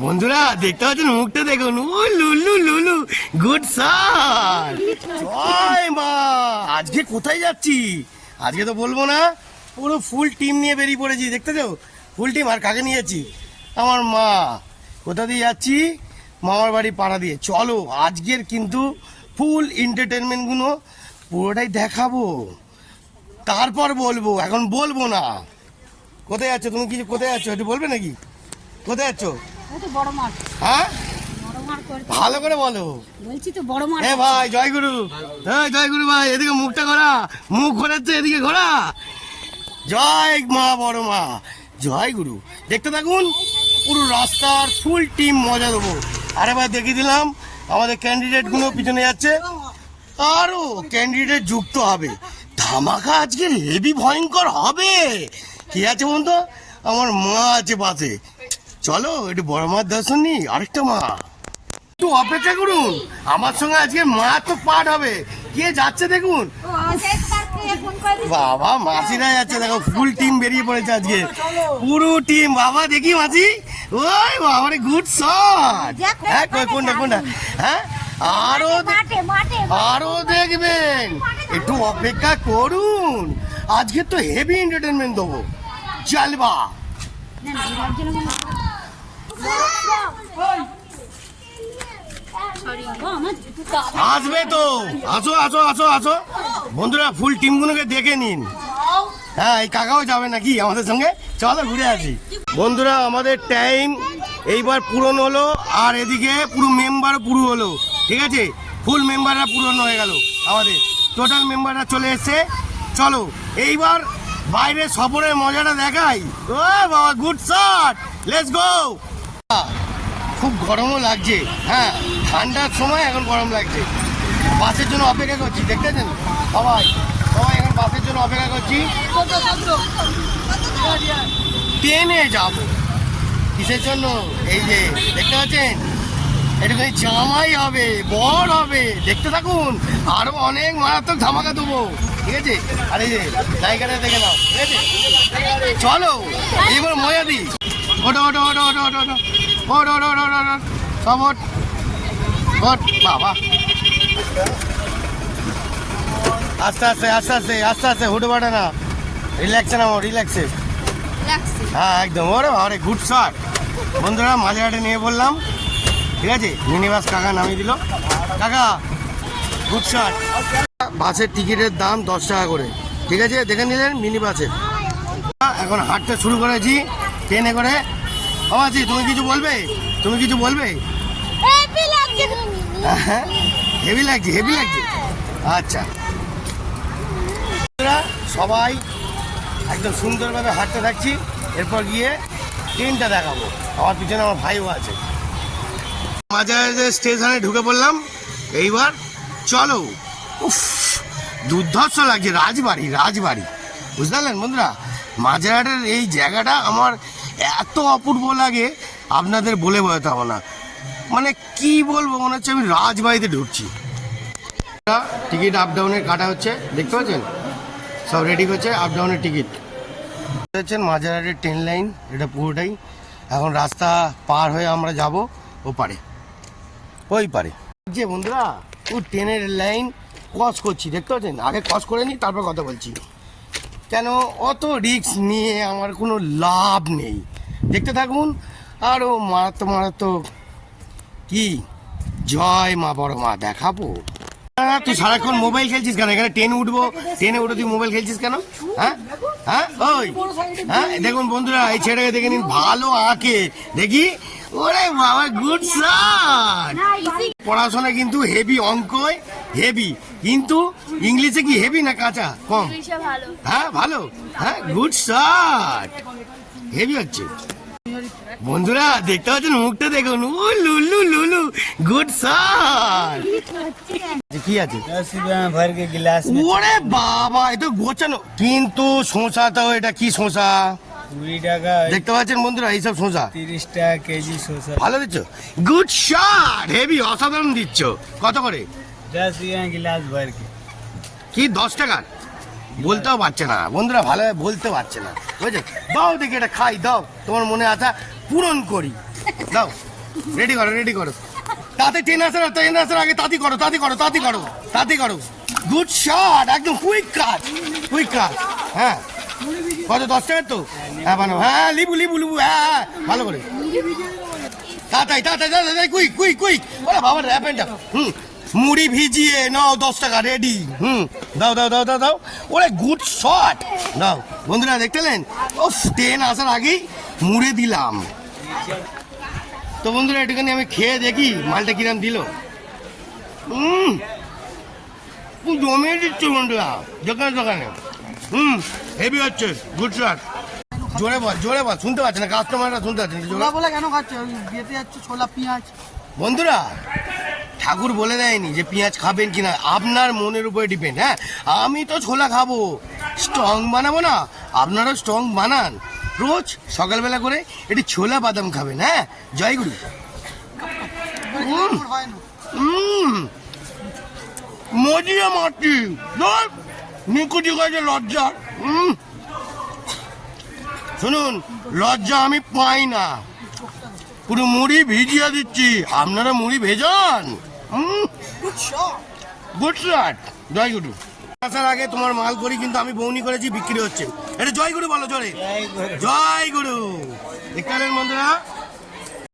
বন্ধুরা দেখতে পাচ্ছেন মুখটা দেখুন, লুলু লুলু গুড শট। জয় মা। আজকে কোথায় যাচ্ছি আজকে তো বলবো না, পুরো ফুল টিম নিয়ে বেরিয়ে পড়েছি। দেখতেছো ফুল টিম। আর কাকে নিয়ে যাচ্ছি? আমার মা। কোথা দিয়ে যাচ্ছি? মামার বাড়ি পাড়া দিয়ে। চলো আজকের কিন্তু ফুল এন্টারটেনমেন্টগুলো পুরোটাই দেখাবো, তারপর বলবো, এখন বলবো না। কোথায় যাচ্ছ তুমি? কিছু কোথায় যাচ্ছ একটু বলবে নাকি? কোথায় যাচ্ছ? হ্যাঁ ভালো করে বলো। বলছি তো বড় মাঠ। ভাই জয়গুরু, জয়গুরু ভাই, এদিকে মুখটা ঘোরা, মুখ ঘোরাচ্ছে এদিকে ঘোরা। জয় মা বড় মা, জয় গুরু। দেখতে থাকুন, পুরো রাস্তার ফুল টিম মজা দেবো। আরে ভাই দেখিয়ে দিলাম আমাদের ক্যান্ডিডেট গুলো পিছনে যাচ্ছে, আরো ক্যান্ডিডেট যুক্ত হবে। ধামাকা আজকের হেভি ভয়ঙ্কর হবে। কি আছে বন্ধু? আমার মা আছে পাশে। চলো একটু বড় মার দর্শন নি। আরেকটা মা, একটু অপেক্ষা করুন, আমার সঙ্গে আজকে মা তো পাঠ হবে। কে যাচ্ছে দেখুন। বাবা মাসিরা যাচ্ছে, দেখো ফুল টিম বেরিয়ে পড়েছে আজকে, পুরো টিম। বাবা দেখি মাসি, ওই বাবা রে গুড শট। হ্যাঁ কোনটা কোনটা? হ্যাঁ আরো দেখবেন, একটু অপেক্ষা করুন। আজকে তো হেভি এন্টারটেনমেন্ট দেবো, চালবা। আসবে তো, আসো আসো আসো আসো বন্ধুরা, ফুল টিমগুলোকে দেখে নিন। হ্যাঁ এই কাকাও যাবে নাকি আমাদের সঙ্গে? চলো ঘুরে আসি। বন্ধুরা আমাদের টাইম এইবার পূরণ হলো, আর এদিকে পুরো মেম্বারও পুরো হলো। ঠিক আছে, ফুল মেম্বাররা পূরণ হয়ে গেল, আমাদের টোটাল মেম্বাররা চলে এসছে। চলো এইবার বাইরে সফরের মজাটা দেখাই। ও বাবা গুড শট, লেটস গো। খুব গরমও লাগছে, হ্যাঁ ঠান্ডার সময় এখন গরম লাগছে। বাসের জন্য অপেক্ষা করছি, দেখতেছেন সবাই সবাই এখন বাসের জন্য অপেক্ষা করছি। ট্রেনে যাব। কিসের জন্য? এই যে দেখতে পাচ্ছেন, এটুখানি জামাই হবে, বর হবে। দেখতে থাকুন, আরো অনেক মারাত্মক ধামাকা দেবো। ঠিক আছে, আর এই যে জায়গাটা দেখে নাও। ঠিক আছে চলো এবার মজা দিই। ওটো ওটো ওটো ওটো ওটো ওটো ওট ওট ওট ওট ওট সব ওট ওট। বাবা আস্তে আস্তে আস্তে আস্তে আস্তে আস্তে হুটো বাটে না, রিল্যাক্সে নামো, রিল্যাক্সে। হ্যাঁ একদম। ওরে আরে গুড শট। বন্ধুরা মাঝেঘাটে নিয়ে বললাম, ঠিক আছে। মিনি বাস কাকা নামিয়ে দিল। কাকা গুড শট। বাসের টিকিটের দাম 10 টাকা করে, ঠিক আছে দেখে নিলেন মিনি বাসে। এখন হাঁটতে শুরু করেছি ট্রেনে করে। মামাজি তুমি কিছু বলবে? তুমি কিছু বলবে? হেভি লাগছে, হেভি লাগছে। আচ্ছা সবাই একদম সুন্দরভাবে হাঁটতে থাকছি। এরপর গিয়ে ট্রেনটা দেখাবো। আমার পিছনে আমার ভাইও আছে। মাঝে স্টেশনে ঢুকে পড়লাম। এইবার চলো। উফ দুর্ধর্ষ লাগছে, রাজবাড়ি রাজবাড়ি, বুঝতে পারলেন বন্ধুরা? মাঝেরহাটের এই জায়গাটা আমার এত অপূর্ব লাগে, আপনাদের বলে বোঝাতে হবে না। মানে কি বলবো, মনে হচ্ছে আমি রাজবাড়িতে ঢুকছি। টিকিট আপ ডাউনের কাটা হচ্ছে, দেখতে পাচ্ছেন সব রেডি করছে আপ ডাউনের টিকিট। দেখছেন মাঝেরহাটের ট্রেন লাইন, এটা পুরোটাই। এখন রাস্তা পার হয়ে আমরা যাব ওপারে, ওই পারে। যে বন্ধুরা ও ট্রেনের লাইন ক্রস করছি, দেখতে পাচ্ছেন। আগে ক্রস করে নিই তারপর কথা বলছি। কেন অত রিস্ক নিয়ে আমার কোনো লাভ নেই। দেখতে থাকুন, আরও মারাত্মক মারাত্মক। কি জয় মা বড় মা দেখাবো। তুই সারাক্ষণ মোবাইল খেলছিস কেন? এখানে ট্রেন উঠবো, ট্রেনে উঠে তুই মোবাইল খেলছিস কেন? হ্যাঁ হ্যাঁ ওই হ্যাঁ দেখুন বন্ধুরা, এই ছেলেটাকে দেখে নিন, ভালো আঁকে দেখি। ওরে বাবা গুড শট। পড়াশোনা কিন্তু হেভি, অঙ্কয় হেভি, কিন্তু ইংলিশে কি হেভি না কাঁচা কম? হ্যাঁ ভালো, হ্যাঁ গুড শট, হেভি হচ্ছে। বন্ধুরা দেখতে পাচ্ছেন মুখটা দেখুন, ও লুলু লুলু গুড শট। কি আছে? ওরে বাবা এ তো গোছানো, কিন্তু শসা তো, এটা কি শসা? 20 টাকা। দেখতে পাচ্ছেন বন্ধুরা এইসব শসা 30 টাকা কেজি শসা। ভালো দিচ্ছ, গুড শট, হেভি অসাধারণ দিচ্ছ। কত করে? 10 টাকা গ্লাস ভর के। কি 10 টাকা? বলতেও পারছে না বন্ধুরা, ভালো বলতে পারছে না, বুঝেছো? দাও দেখি এটা খাই, দাও, তোমার মনে আশা পূরণ করি। দাও রেডি করো তাতে ট্রেন আসার আগে তাড়াতাড়ি করো গুড শট একদম কুইক কাট হ্যাঁ কত 10 টাকার তো হ্যাঁ বানাও হ্যাঁ লিবু হ্যাঁ ভালো করে তাড়াতাড়ি কুইক ওরা বাবা র্যাপ এন্ড মুড়ি ভিজিয়ে নাও 10 টাকা রেডি দাও ওরে গুড শট দাও বন্ধুরা দেখতেলেন ও ট্রেন আসার আগেই মুড়ে দিলাম তো বন্ধুরা একটুখানি আমি খেয়ে দেখি মালটা কিরাম দিল জমিয়ে দিচ্ছে বন্ধুরা দোকানে হেভি হচ্ছে গুড শট জোরে বল শুনতে পাচ্ছে না কাস্টমাররা শুনতে পাচ্ছে না জোরে বলে কেন খাচ্ছে ওই বিয়েতে যাচ্ছে ছোলা পেঁয়াজ বন্ধুরা ঠাকুর বলে দেয়নি যে পেঁয়াজ খাবেন কিনা আপনার মনের উপরে ডিপেন্ড হ্যাঁ আমি তো ছোলা খাবো স্ট্রং বানাবো না আপনারাও স্ট্রং বানান রোজ সকালবেলা করে একটু ছোলা বাদাম খাবেন হ্যাঁ জয়গুরু হয় না মজিয়া মাটি নিকুচি গেছে লজ্জা শুনুন লজ্জা আমি পাই না পুরো মুড়ি ভিজিয়ে দিচ্ছি আপনারা মুড়ি ভেজান গুড শট জয়গুরু আসার আগে তোমার মাল করি কিন্তু আমি বউনি করেছি বিক্রি হচ্ছে এটা জয়গুরু বলো জোরে জয়গুরু দেখতে পেলেন বন্ধুরা